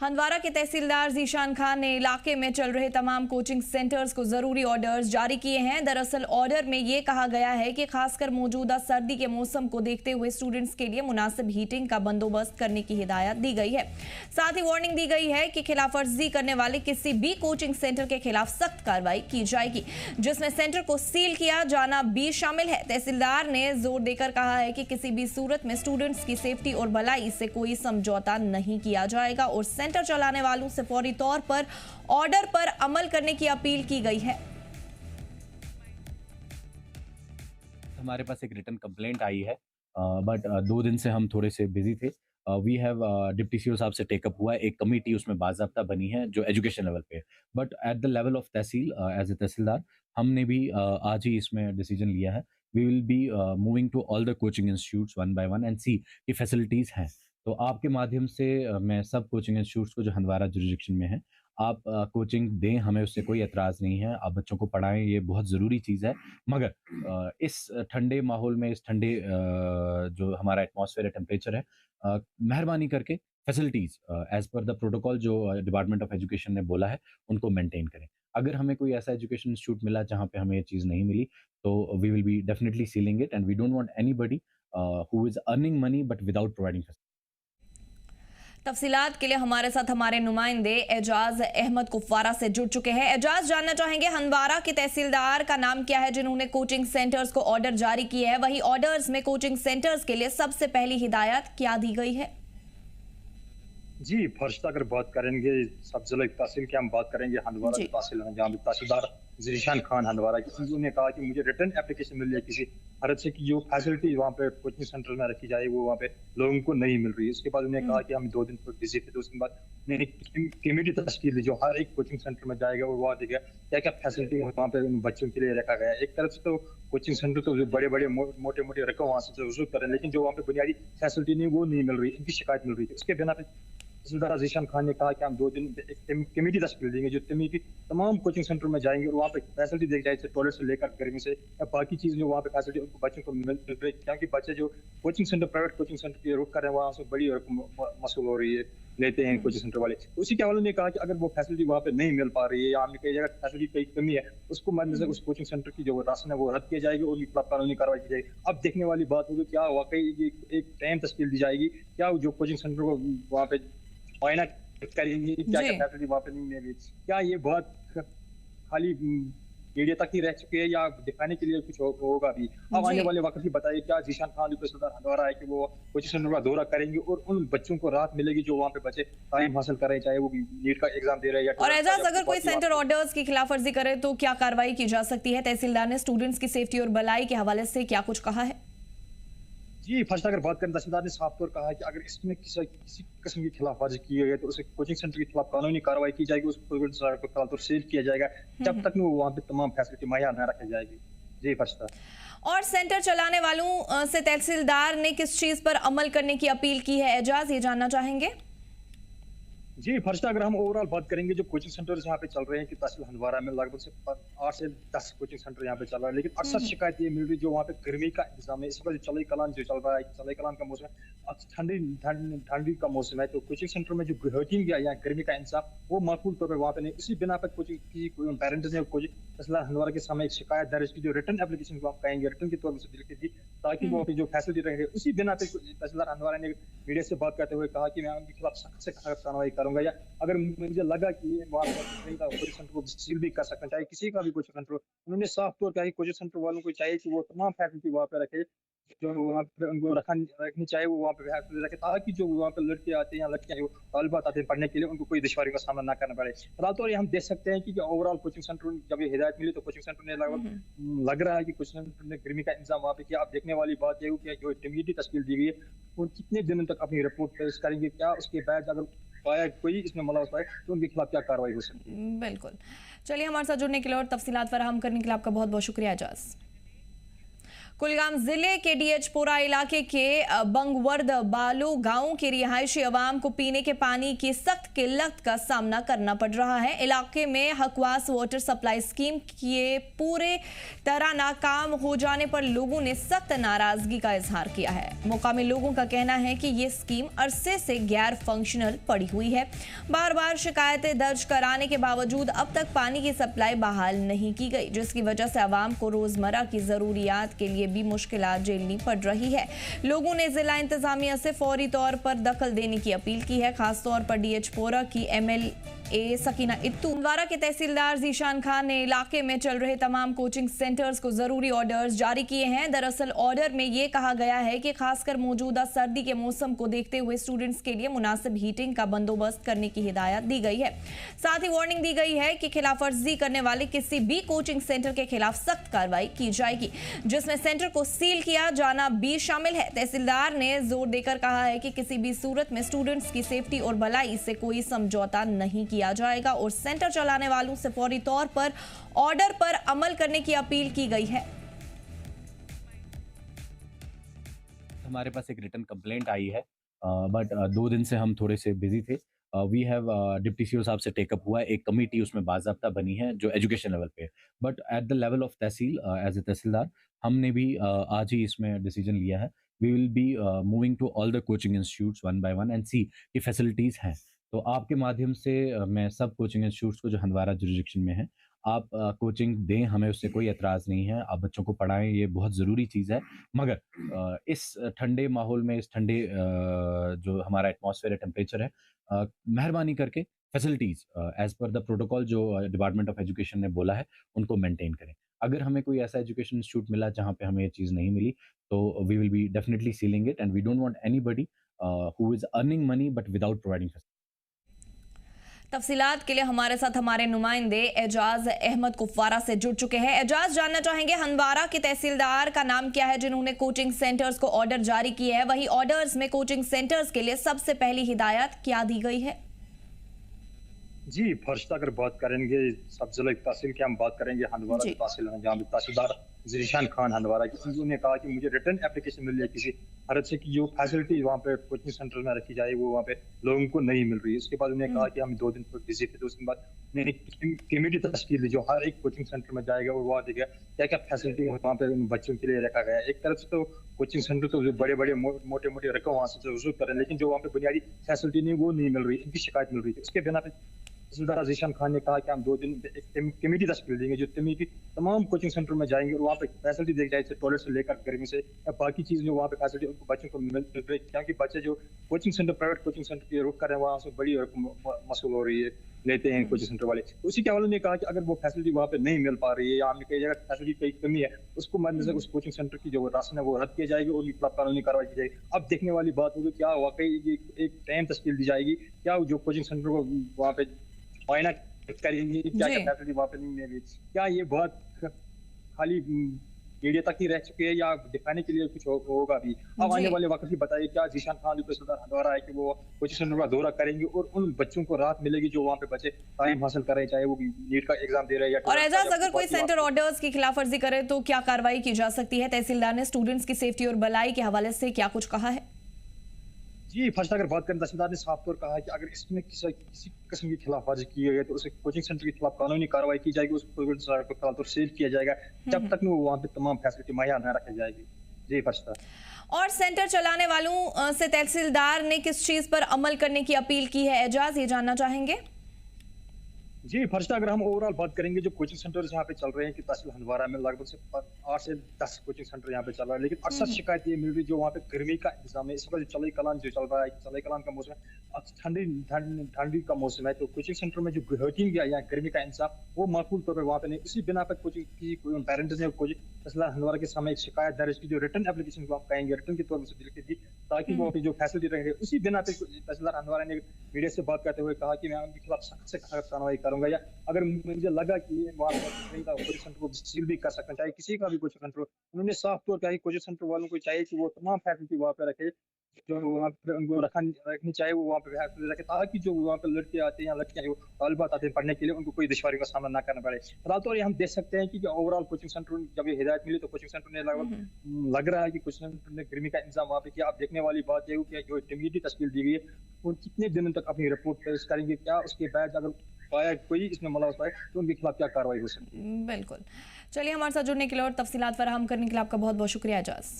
हंदवारा के तहसीलदार जीशान खान ने इलाके में चल रहे तमाम कोचिंग सेंटर्स को जरूरी ऑर्डर्स जारी किए हैं। दरअसल ऑर्डर में ये कहा गया है कि खासकर मौजूदा सर्दी के मौसम को देखते हुए स्टूडेंट्स के लिए मुनासिब हीटिंग का बंदोबस्त करने की हिदायत दी गई है। साथ ही वार्निंग दी गई है कि खिलाफवर्जी करने वाले किसी भी कोचिंग सेंटर के खिलाफ सख्त कार्रवाई की जाएगी, जिसमें सेंटर को सील किया जाना भी शामिल है। तहसीलदार ने जोर देकर कहा है कि किसी भी सूरत में स्टूडेंट्स की सेफ्टी और भलाई से कोई समझौता नहीं किया जाएगा और सेंटर चलाने वालों से फौरी तौर पर ऑर्डर पर अमल करने की अपील की गई है। हमारे पास एक रिटन कंप्लेंट आई है, बट 2 दिन से हम थोड़े से बिजी थे। वी हैव डिप्टी सीओ साहब से टेकअप हुआ है, एक कमेटी उसमें बाज़ाब्ता बनी है जो एजुकेशन लेवल पे है। But at the level of tehsil as a tehsildar हमने भी आज ही इसमें डिसीजन लिया है। We will be moving to all the coaching institutes one by one and see कि फैसिलिटीज़ हैं। तो आपके माध्यम से मैं सब कोचिंग इंस्टीट्यूट्स को जो हंदवारा जुरिसडिक्शन में है, आप कोचिंग दें, हमें उससे कोई एतराज़ नहीं है। आप बच्चों को पढ़ाएँ, ये बहुत ज़रूरी चीज़ है। मगर इस ठंडे माहौल में, इस ठंडे जो हमारा एटमॉस्फेयर है, टेम्परेचर है, मेहरबानी करके facilities as per the protocol जो डिपार्टमेंट ऑफ एजुकेशन ने बोला है, उनको मेंटेन करें। अगर हमें कोई ऐसा एजुकेशन इंस्टीट्यूट मिला जहाँ पे हमें ये चीज़ नहीं मिली, तो we will be definitely sealing it and we don't want anybody who is earning money but without providing facility. तफसीलात के लिए हमारे साथ हमारे नुमाइंदे एजाज अहमद कुफवारा से जुड़ चुके हैं। एजाज, जानना चाहेंगे हंदवारा के तहसीलदार का नाम क्या है जिन्होंने कोचिंग सेंटर्स को ऑर्डर जारी किए हैं? वही ऑर्डर्स में कोचिंग सेंटर्स के लिए सबसे पहली हिदायत क्या दी गई है? जी, फर्स्ट अगर बात करेंगे सब जिला तहसील की, हम बात करेंगे हंदवारा की तहसील में, जहाँ पे तहसीलदार जीशान खान हंदवारा की, उन्होंने कहा कि मुझे रिटर्न एप्लीकेशन मिल है किसी हरत से कि जो फैसिलिटी वहाँ पे कोचिंग सेंटर में रखी जाए वो वहाँ पे लोगों को नहीं मिल रही है। उसके बाद उन्होंने कहा कि हम 2 दिन पर बिजी थे, तो उसके बाद उन्होंने कमेटी तश्कील दी जो हर एक कोचिंग सेंटर में जाएगा और वहाँ देखेगा क्या क्या फैसिलिटी वहाँ पे उन बच्चों के लिए रखा गया है। एक तरफ से तो कोचिंग सेंटर तो बड़े बड़े मोटे मोटे रकम वहाँ से वसूल करें, लेकिन जो वहाँ पे बुनियादी फैसिलिटी नहीं वो नहीं मिल रही, इनकी शिकायत मिल रही थी। उसके बिना पे तहसीलदार जीशान खान ने कहा कि हम 2 दिन एक कमेटी तश्कील देंगे, जो कमेटी तमाम कोचिंग सेंटर में जाएंगे और वहाँ पे फैसिलिटी देखी जाए, टॉयलेट से लेकर गर्मी से या बाकी चीज़ जो वहाँ पे फैसिलिटी उनको बच्चों को मिल रही, क्योंकि बच्चे जो coaching centre private coaching centre की रुख कर रहे हैं वहाँ से बड़ी रकम मसूल हो रही है, लेते हैं कोचिंग सेंटर वाले। उसी के हवाले ने कहा कि अगर वो फैसिलिटी वहाँ पे नहीं मिल पा रही है या हमने कई जगह फैसिलिटी की कमी है, उसको मद्देनजर उस कोचिंग सेंटर की जो राशन है वो रद्द किया जाएगी और उनके खिलाफ कानूनी कार्रवाई की जाएगी। अब देखने वाली बात होगी क्या वाकई एक टाइम तश्कील दी जाएगी, क्या जो कोचिंग सेंटर को वहाँ पे मुआयना करेंगे, क्या क्या फैसिलिटी वहाँ पे नहीं मिलेगी, क्या ये बात खाली मीडिया तक ही रह चुकी है या दिखाने के लिए कुछ होगा भी। अब आने वाले वक्त ही बताइए क्या जीशान खान तहसीलदार हंदवारा है कि वो कोचिंग सेंटर का दौरा करेंगे और उन बच्चों को राहत मिलेगी जो वहाँ पे बच्चे तालीम हासिल कर रहे हैं, चाहे वो नीट का एग्जाम दे रहे हैं या। और एजाज, अगर कोई सेंटर ऑर्डर्स की खिलाफवर्जी करे तो क्या कार्रवाई की जा सकती है? तहसीलदार ने स्टूडेंट्स की सेफ्टी और भलाई के हवाले से क्या कुछ कहा है? जी, फर्स्ट अगर बात करें, तहसीलदार ने साफ तौर कहा है कि अगर इसमें किसी किस्म की खिलाफवर्जी की गई है तो उसे कोचिंग सेंटर के खिलाफ कानूनी कार्रवाई की जाएगी, उसको सील किया जाएगा जब तक वो वहाँ पे तमाम फैसिलिटी मुहैया न रखी जाएगी। जी फर्स्ट। और सेंटर चलाने वालों से तहसीलदार ने किस चीज पर अमल करने की अपील की है? एजाज, ये जानना चाहेंगे। जी फर्स्ट अगर हम ओवरऑल बात करेंगे जो कोचिंग सेंटर यहाँ पे चल रहे हैं कि तहसील हंदवारा में लगभग से 8 से 10 कोचिंग सेंटर यहाँ पे चल रहा है, लेकिन अक्सर शिकायत ये मिल रही है जो वहाँ पे गर्मी का इंतजाम है। इस वक्त चले कलान जो चल रहा है, चले कलान का मौसम है, ठंडी का मौसम है, तो कोचिंग सेंटर में जो हीटिंग या गर्मी का इंतजाम वो माकूल तौर पर वहाँ पे नहीं। इसी बिना पर कोचिंग की पेरेंट्स ने तहसीलदार हंदवारा के सामने एक शिकायत दर्ज की, जो रिटर्न एप्लीकेशन को आप कहेंगे रिटर्न के तौर पर लिखी थी, ताकि वो जो फैसिलिटी रहेंगे। उसी बिना पे तहसीलदार हंदवारा ने मीडिया से बात करते हुए कहा कि मैं उनके खिलाफ सख्त से सख्त कार्रवाई करूंगा, या अगर मुझे लगा कि कोचिंग सेंटर को सील भी कर सकते हैं, चाहे किसी का भी कोचिंग सेंटर। उन्होंने साफ तौर पर कोचिंग सेंटर वालों को चाहिए कि वो तमाम फैसिलिटी वहाँ पे रखे जो वहाँ पे उनको रखनी चाहिए, वो वहाँ पे फैसिलिटी रखे, ताकि जो वहाँ पे लड़के आते हैं या लड़कियां जो तालिबात आते हैं पढ़ने के लिए, उनको कोई दुश्वारी का सामना ना करना पड़े। फिलहाल तो हम देख सकते हैं कि ओवरऑल कोचिंग सेंटर जब ये हिदायत मिली तो कोचिंग सेंटर ने लगभग लग रहा है कि कोचिंग सेंटर ने गर्मी का इंतजाम वहाँ पे किया। अब देखने वाली बात यह कि जो कमेटी तश्कील दी गई है वो कितने दिनों तक अपनी रिपोर्ट पेश करेंगे, क्या उसके बाद अगर पाया कोई इसमें मुलव्वस पाए तो उनके खिलाफ क्या कार्रवाई हो सकती है। बिल्कुल, चलिए हमारे साथ जुड़ने के लिए और तफसीलात फराहम करने के लिए आपका बहुत बहुत शुक्रिया एजाज। कुलगाम जिले के डीएचपुरा इलाके के बंगवर्द बालो गांव के रिहायशी अवाम को पीने के पानी की सख्त किल्लत का सामना करना पड़ रहा है। इलाके में हकवास वाटर सप्लाई स्कीम के पूरे तरह नाकाम हो जाने पर लोगों ने सख्त नाराजगी का इजहार किया है। मुकामी लोगों का कहना है कि ये स्कीम अरसे से गैर फंक्शनल पड़ी हुई है। बार बार शिकायतें दर्ज कराने के बावजूद अब तक पानी की सप्लाई बहाल नहीं की गई, जिसकी वजह से अवाम को रोजमर्रा की जरूरियात के लिए भी मुश्किलात झेलनी पड़ रही है। लोगों ने जिला इंतजामिया से फौरी तौर पर दखल देने की अपील की है। खासतौर पर डीएचपुरा की एमएलए सकीना इत्तू हंदवारा के तहसीलदार जीशान खान ने इलाके में चल रहे तमाम कोचिंग सेंटर्स को जरूरी ऑर्डर्स जारी किए हैं। दरअसल ऑर्डर में ये कहा गया है कि खासकर मौजूदा सर्दी के मौसम को देखते हुए स्टूडेंट्स के लिए मुनासिब हीटिंग का बंदोबस्त करने की हिदायत दी गई है। साथ ही वार्निंग दी गई है कि खिलाफवर्जी करने वाले किसी भी कोचिंग सेंटर के खिलाफ सख्त कार्रवाई की जाएगी, जिसमें सेंटर को सील किया जाना भी शामिल है। तहसीलदार ने जोर देकर कहा है कि किसी भी सूरत में स्टूडेंट्स की सेफ्टी और भलाई से कोई समझौता नहीं किया जाएगा और सेंटर चलाने वालों से फौरी तौर पर ऑर्डर पर अमल करने की अपील की गई है। हमारे पास एक रिटन कंप्लेंट आई है, बट 2 दिन से हम थोड़े से बिजी थे। वी हैव डिप्टी सीओ साहब से टेकअप हुआ है, एक कमेटी उसमें बाज़ाब्ता बनी है जो एजुकेशन लेवल पे है। But at the level of tehsil as a tehsildar हमने भी आज ही इसमें डिसीजन लिया है। We will be moving to all the coaching institutes one by one and see कि फैसिलिटीज़ हैं। तो आपके माध्यम से मैं सब कोचिंग इंस्टीट्यूट्स को जो हंदवारा जुरिडिक्शन में है, आप कोचिंग दें, हमें उससे कोई एतराज़ नहीं है। आप बच्चों को पढ़ाएं, ये बहुत ज़रूरी चीज़ है। मगर इस ठंडे माहौल में, इस ठंडे जो हमारा एटमॉस्फेयर है, टेम्परेचर है, मेहरबानी करके facilities as per the protocol जो डिपार्टमेंट ऑफ एजुकेशन ने बोला है, उनको मेंटेन करें। अगर हमें कोई ऐसा एजुकेशन इंस्टीट्यूट मिला जहाँ पे हमें ये चीज़ नहीं मिली, तो we will be definitely sealing it and we don't want anybody who is earning money but without providing facility. तफसीलात के लिए हमारे साथ हमारे नुमाइंदे एजाज अहमद कुफवारा से जुड़ चुके हैं। एजाज, जानना चाहेंगे हंदवारा के तहसीलदार का नाम क्या है जिन्होंने कोचिंग सेंटर्स को ऑर्डर जारी किए हैं? वही ऑर्डर्स में कोचिंग सेंटर्स के लिए सबसे पहली हिदायत क्या दी गई है? जी, फर्स्ट अगर बात करेंगे सब जिला तहसील की हम बात करेंगे हंदवारा की तहसील है, जहाँ तहसीलदार जीशान खान हंदवारा की, उन्होंने कहा कि मुझे रिटर्न एप्लीकेशन मिल जाए किसी हरद से कि जो फैसिलिटी वहाँ पे कोचिंग सेंटर में रखी जाए वो वहाँ पे लोगों को नहीं मिल रही है। उसके बाद उन्होंने कहा कि हम 2 दिन पर बिजी थे, तो उसके बाद उन्होंने कमेटी तश्कील दी जो हर एक कोचिंग सेंटर में जाएगा और वहाँ देखेगा क्या क्या फैसिलिटी वहाँ पे उन बच्चों के लिए रखा गया है। एक तरफ से तो कोचिंग सेंटर तो बड़े बड़े मोटे मोटे रकम वहाँ से वसूल कर रहे हैं, लेकिन जो वहाँ पे बुनियादी फैसिलिटी नहीं वो नहीं मिल रही, इनकी शिकायत मिल रही है। उसके बिना पे तहसीलदार जीशान खान ने कहा कि हम 2 दिन एक कमेटी तश्कील देंगे जो कमेटी तमाम कोचिंग सेंटर में जाएंगे और वहाँ पे फैसिलिटी देखी जाए, टॉयलेट से लेकर गर्मी से या बाकी चीज़ जो वहाँ पे फैसिलिटी उनको बच्चों को मिल रही है, क्योंकि बच्चे जो coaching centre private coaching centre की रुख कर रहे हैं वहाँ से बड़ी मसूल हो रही है, लेते हैं कोचिंग सेंटर वाले। उसी के हवाले ने कहा कि अगर वो फैसिलिटी वहाँ पे नहीं मिल पा रही है या हमने कई जगह फैसिलिटी की कमी है, उसको मद्देनजर उस कोचिंग सेंटर की जो राशन है वो रद्द किया जाएगी और उनके खिलाफ कानूनी कार्रवाई की जाएगी। अब देखने वाली बात होगी क्या वाकई एक टाइम तश्कील दी जाएगी, क्या जो कोचिंग सेंटर को वहाँ पे मुआयना करेंगे, क्या क्या फैसिलिटी वहाँ पे नहीं मिलेगी, क्या ये बहुत खाली मीडिया तक ही रह चुके हैं या दिखाने के लिए कुछ होगा भी। अब आने वाले वक्त भी बताइए क्या जीशान खान जो तहसीलदार हंदवारा है कि वो कोचिंग सेंटर का दौरा करेंगे और उन बच्चों को राहत मिलेगी जो वहाँ पे बच्चे तालीम हासिल कर रहे हैं, चाहे वो नीट का एग्जाम दे रहे हैं या। और एजाज, अगर कोई सेंटर ऑर्डर्स की खिलाफवर्जी करे तो क्या कार्रवाई की जा सकती है? तहसीलदार ने स्टूडेंट्स की सेफ्टी और भलाई के हवाले से क्या कुछ कहा है? जी, फर्स्ट अगर बात करें तहसीलदार ने साफ तौर कहा है कि अगर इसमें किसी किस्म की खिलाफवर्जी की गई तो उसे कोचिंग सेंटर के खिलाफ कानूनी कार्रवाई की जाएगी, उसको सील किया जाएगा जब तक वो वहाँ पे तमाम फैसिलिटी मुहैया न रखी जाएगी। जी फर्स्ट। और सेंटर चलाने वालों से तहसीलदार ने किस चीज पर अमल करने की अपील की है? एजाज, ये जानना चाहेंगे। जी फर्स्ट अगर हम ओवरऑल बात करेंगे जो कोचिंग सेंटर यहाँ पे चल रहे हैं कि तहसील हंदवारा में लगभग से 8 से 10 कोचिंग सेंटर यहाँ पे चल रहा है, लेकिन अक्सर शिकायत ये मिल रही जो वहाँ पे गर्मी का इंतजाम है। इस वक्त चलाई कलान जो चल रहा है, चलाई कलान का मौसम है, ठंडी का मौसम है, तो कोचिंग सेंटर में जो हीटिंग या गर्मी का इंतजाम वो माकूल तौर पर वहाँ पे नहीं। इसी बिना पर कोचिंग की पेरेंट्स ने कोचिंग तहसील हंदवारा के सामने एक शिकायत दर्ज की जो रिटर्न एप्लीकेशन को आप कहेंगे रिटर्न के तौर पर लिखी थी ताकि वो अपनी जो फैसिलिटी रहेंगे। उसी बिना पे तहसीलदार हंदवारा ने मीडिया से बात करते हुए कहा कि मैं उनके खिलाफ सख्त से सख्त कार्रवाई करूंगा या अगर मुझे लगा कि वहाँ कोचिंग सेंटर को सील भी कर सकते हैं, चाहे किसी का भी कोचिंग सेंटर। उन्होंने साफ तौर पर कोचिंग सेंटर वालों को चाहिए कि वो तमाम फैसिलिटी वहाँ पे रखे जो वहाँ पे उनको रखनी चाहिए वो वहाँ पे रखे, ताकि जो वहाँ पे लड़के आते हैं या लड़कियाँ जो तालिबात आते हैं पढ़ने के लिए, उनको कोई दुश्वारी का सामना ना करना पड़े। फिलहाल तो ये हम देख सकते हैं कि ओवरऑल कोचिंग सेंटर जब ये हिदायत मिली तो कोचिंग सेंटर ने लगभग लग रहा है कि कोचिंग सेंटर ने गर्मी का इंतजाम वहाँ पे किया। अब देखने वाली बात ये है कि जो कमेटी तश्कील दी गई है वो कितने दिनों तक अपनी रिपोर्ट पेश करेंगे, क्या उसके बाद अगर पाया कोई इसमें मुलव्वस पाए तो उनके खिलाफ क्या कार्रवाई हो सकती है। बिल्कुल। चलिए, हमारे साथ जुड़ने के लिए और तफसीलात फराहम करने के लिए आपका बहुत बहुत शुक्रिया एजाज।